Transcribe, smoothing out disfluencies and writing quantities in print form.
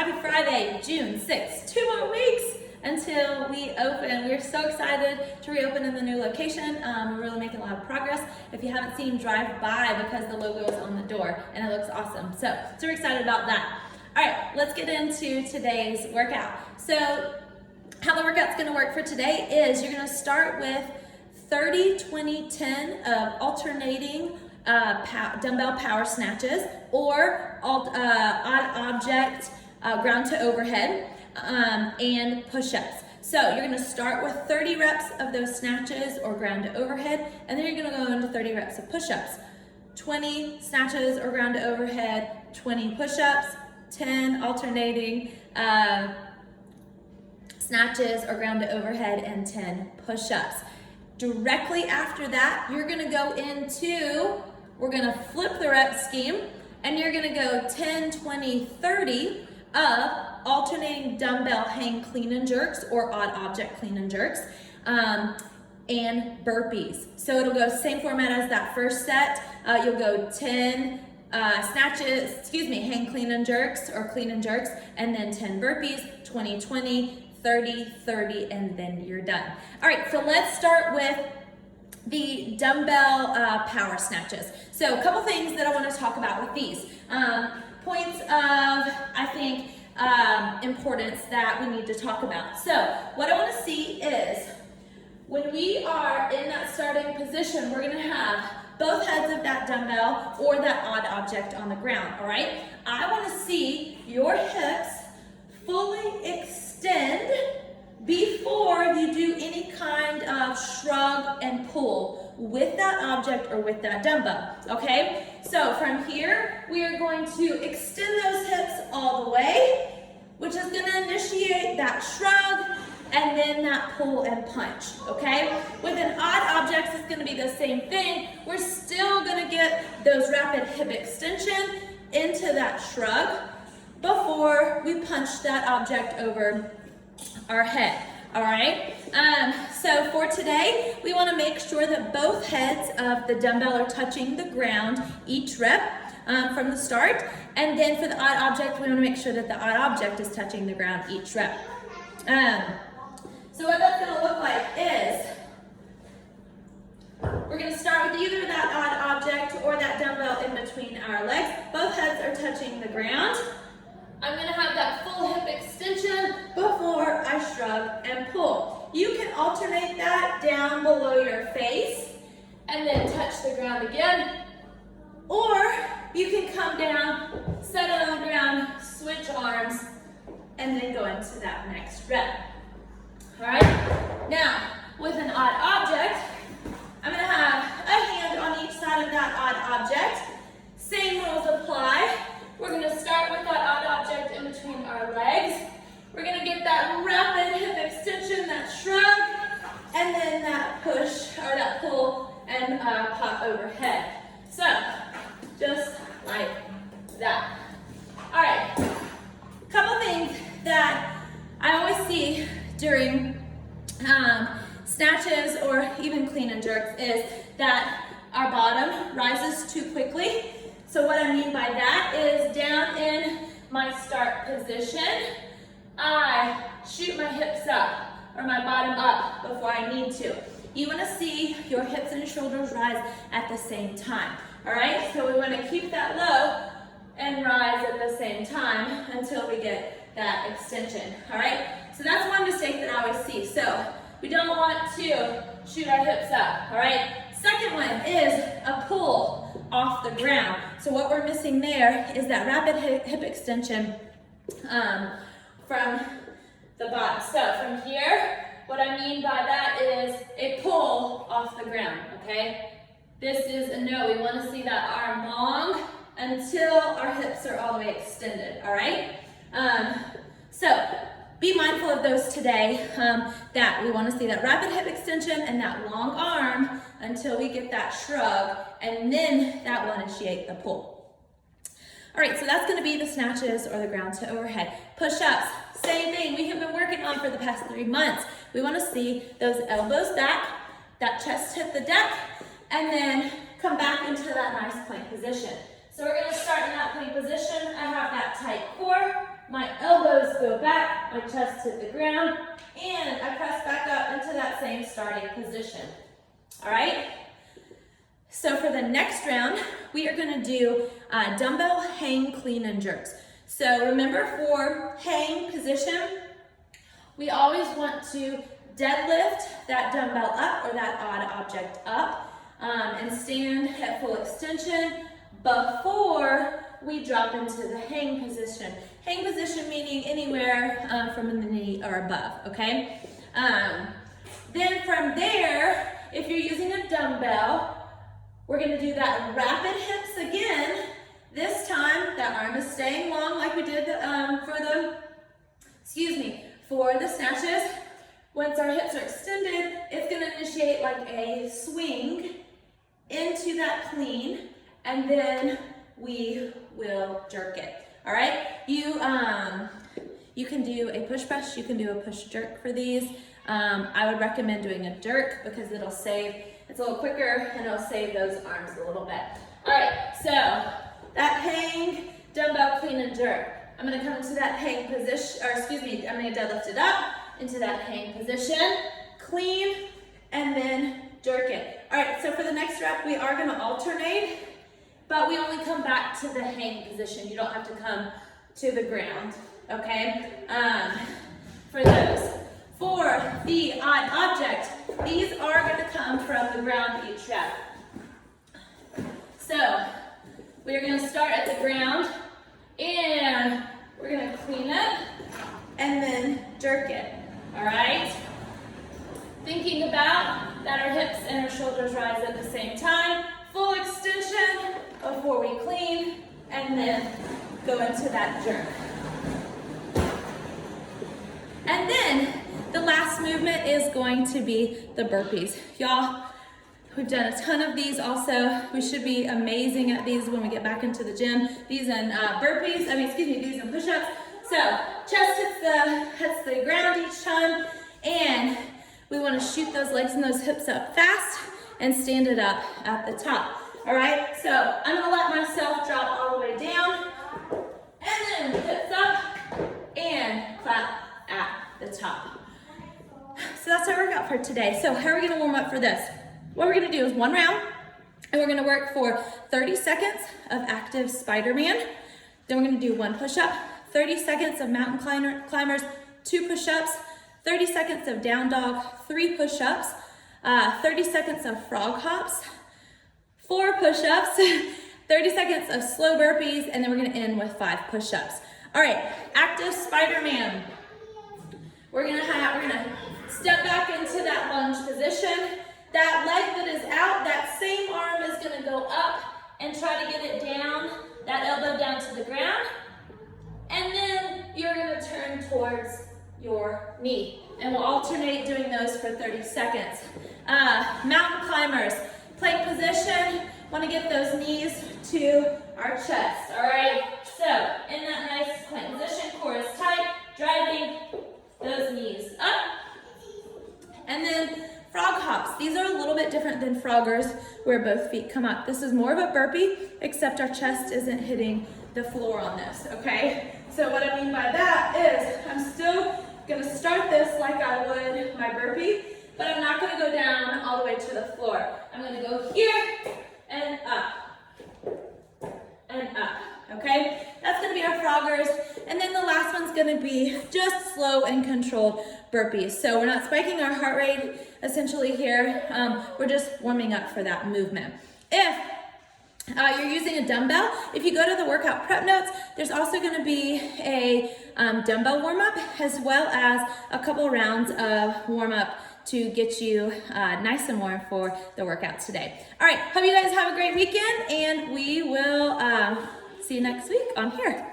Happy Friday, June 6th. 2 more weeks until we open. We're so excited to reopen in the new location. We're really making a lot of progress. If you haven't seen, drive by because the logo is on the door and it looks awesome. So we're excited about that. All right, let's get into today's workout. So how the workout's gonna work for today is you're gonna start with 30, 20, 10 of alternating dumbbell power snatches or odd object ground to overhead and push-ups. So you're gonna start with 30 reps of those snatches or ground to overhead, and then you're gonna go into 30 reps of push-ups. 20 snatches or ground to overhead, 20 push-ups, 10 alternating snatches or ground to overhead, and 10 push-ups. Directly after that, you're gonna go into, we're gonna flip the rep scheme, and you're gonna go 10, 20, 30 of alternating dumbbell hang clean and jerks or odd object clean and jerks, and burpees. So it'll go same format as that first set. You'll go 10 snatches, hang clean and jerks or clean and jerks, and then 10 burpees, 20, 20, 30, 30, and then you're done. All right, so let's start with the dumbbell power snatches. So a couple things that I want to talk about with these. Points of, I think, importance that we need to talk about. So what I want to see is when we are in that starting position, we're going to have both heads of that dumbbell or that odd object on the ground, all right? I want to see your hips fully extend before you do any kind of shrug and pull with that object or with that dumbbell, okay? So from here, we are going to extend those hips all the way, which is gonna initiate that shrug and then that pull and punch, okay? With an odd object, it's gonna be the same thing. We're still gonna get those rapid hip extension into that shrug before we punch that object over our head, all right? So for today, we wanna make sure that both heads of the dumbbell are touching the ground each rep from the start. And then for the odd object, we wanna make sure that the odd object is touching the ground each rep. So what that's gonna look like is, we're gonna start with either that odd object or that dumbbell in between our legs. Both heads are touching the ground. I'm gonna have that full hip extension before I shrug and pull. You can alternate that down below your face and then touch the ground again. Or you can come down, set it on the ground, switch arms, and then go into that next rep. All right? Now, with an odd object, I'm gonna have a hand on each side of that odd object. Same rules apply. We're gonna start with that odd object in between our legs. We're gonna get that rapid hip extension, that shrug, and then that push, or that pull, and pop overhead. So, just like that. All right, couple things that I always see during snatches or even clean and jerks is that our bottom rises too quickly. So what I mean by that is down in my start position, I shoot my hips up or my bottom up before I need to. You want to see your hips and shoulders rise at the same time. All right, so we want to keep that low and rise at the same time until we get that extension. All right, so that's one mistake that I always see. So we don't want to shoot our hips up. All right, second one is a pull off the ground. So what we're missing there is that rapid hip extension from the bottom. So from here, what I mean by that is a pull off the ground, okay? This is a no. We want to see that arm long until our hips are all the way extended, all right? So be mindful of those today, that we want to see that rapid hip extension and that long arm until we get that shrug, and then that will initiate the pull. All right, so that's going to be the snatches or the ground to overhead. Push-ups, same thing we have been working on for the past 3 months. We want to see those elbows back, that chest hit the deck, and then come back into that nice plank position. So we're going to start in that plank position. I have that tight core, my elbows elbows go back, my chest hit the ground, and I press back up into that same starting position. All right? So for the next round, we are gonna do dumbbell hang, clean, and jerks. So remember, for hang position, we always want to deadlift that dumbbell up or that odd object up and stand at full extension before we drop into the hang position. Hang position meaning anywhere from the knee or above, okay? Then from there, if you're using a dumbbell, we're gonna do that rapid hips again. This time, that arm is staying long like we did for the snatches. Once our hips are extended, it's gonna initiate like a swing into that clean, and then we will jerk it. All right, you can do a push press, you can do a push jerk for these. I would recommend doing a jerk because it's a little quicker and it'll save those arms a little bit. All right, so that hang, dumbbell, clean, and jerk. I'm gonna come into that hang position, I'm gonna deadlift it up into that hang position, clean, and then jerk it. All right, so for the next rep, we are gonna alternate, but we only come back to the hang position. You don't have to come to the ground, okay? For those. For the odd object, these are gonna come from the ground each rep. So, we're gonna start at the ground, and we're gonna clean it, and then jerk it, all right? Thinking about that our hips and our shoulders rise at the same time, full extension before we clean, and then go into that jerk. And then, the last movement is going to be the burpees. Y'all, we've done a ton of these also. We should be amazing at these when we get back into the gym. These and these and push-ups. So, chest hits the ground each time, and we want to shoot those legs and those hips up fast and stand it up at the top. All right, so I'm gonna let myself drop all the way down, and then hips up, and clap at the top. So that's our workout for today. So how are we gonna warm up for this? What we're gonna do is one round, and we're gonna work for 30 seconds of active Spider-Man. Then we're gonna do one push-up, 30 seconds of mountain climbers, 2 push-ups, 30 seconds of down dog, 3 push-ups, 30 seconds of frog hops, 4 push-ups, 30 seconds of slow burpees, and then we're gonna end with 5 push-ups. All right, active Spider-Man. We're gonna step back into that lunge position. That leg that is out, that same arm is gonna go up and try to get it down, that elbow down to the ground. And then you're gonna turn towards your knee. And we'll alternate doing those for 30 seconds. Mountain climbers, plank position. Wanna get those knees to our chest, all right? So, in that nice plank position, core is tight, driving those knees up. And then frog hops. These are a little bit different than froggers, where both feet come up. This is more of a burpee, except our chest isn't hitting the floor on this, okay? So what I mean by that is I'm still gonna start this like I would my burpee, but I'm not gonna go down all the way to the floor. I'm gonna go here and up, okay? That's gonna be our froggers. And then the last one's gonna be just slow and controlled burpees. So we're not spiking our heart rate essentially here. We're just warming up for that movement. If you're using a dumbbell, if you go to the workout prep notes, there's also gonna be a dumbbell warm up as well as a couple rounds of warm up to get you nice and warm for the workout today. All right, hope you guys have a great weekend, and we will see you next week on here.